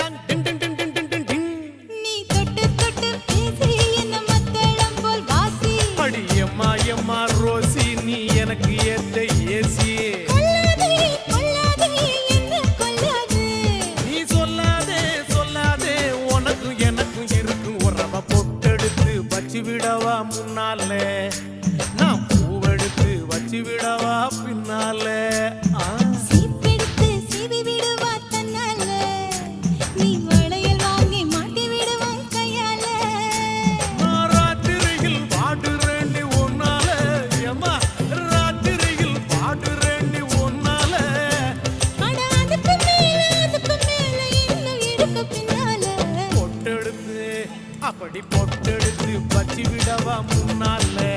Tang டிங் டிங் டிங் டிங் டிங் டிங் டிங். நீ தொட்டு தொட்டு பேசி என்ன மத்தளம் போல் வாசி. அடி எம்மா எம்மா ரோசி நீ எனக்கு ஏத்த ஏசி. கொல்லாதே கொல்லாதே என்ன கொல்லாதே. நீ சொல்லாதே சொல்லாதே உனக்கும் எனக்கும் இருக்கும் உறவ பொட்டெடுத்து வச்சு விடவா முன்னாலே நான் பூவெடுத்து வச்சு விடவா பின்னாலே. சீப்பெடுத்து சீவி விடுவா தன்னால. நீ வளையல் வாங்கி மாட்டி விடுவான் கையால. நான் ராத்திரியில் பாடுறேண்டி ஒன்னால ஏம்மா ராத்திரியில் பாடுறேண்டி ஒன்னால. அட அதுக்கு மேல இன்னும் இருக்கு பின்னால. பொட்டெடுத்து அப்படி பொட்டெடுத்து வச்சு விடவா முன்னாலே.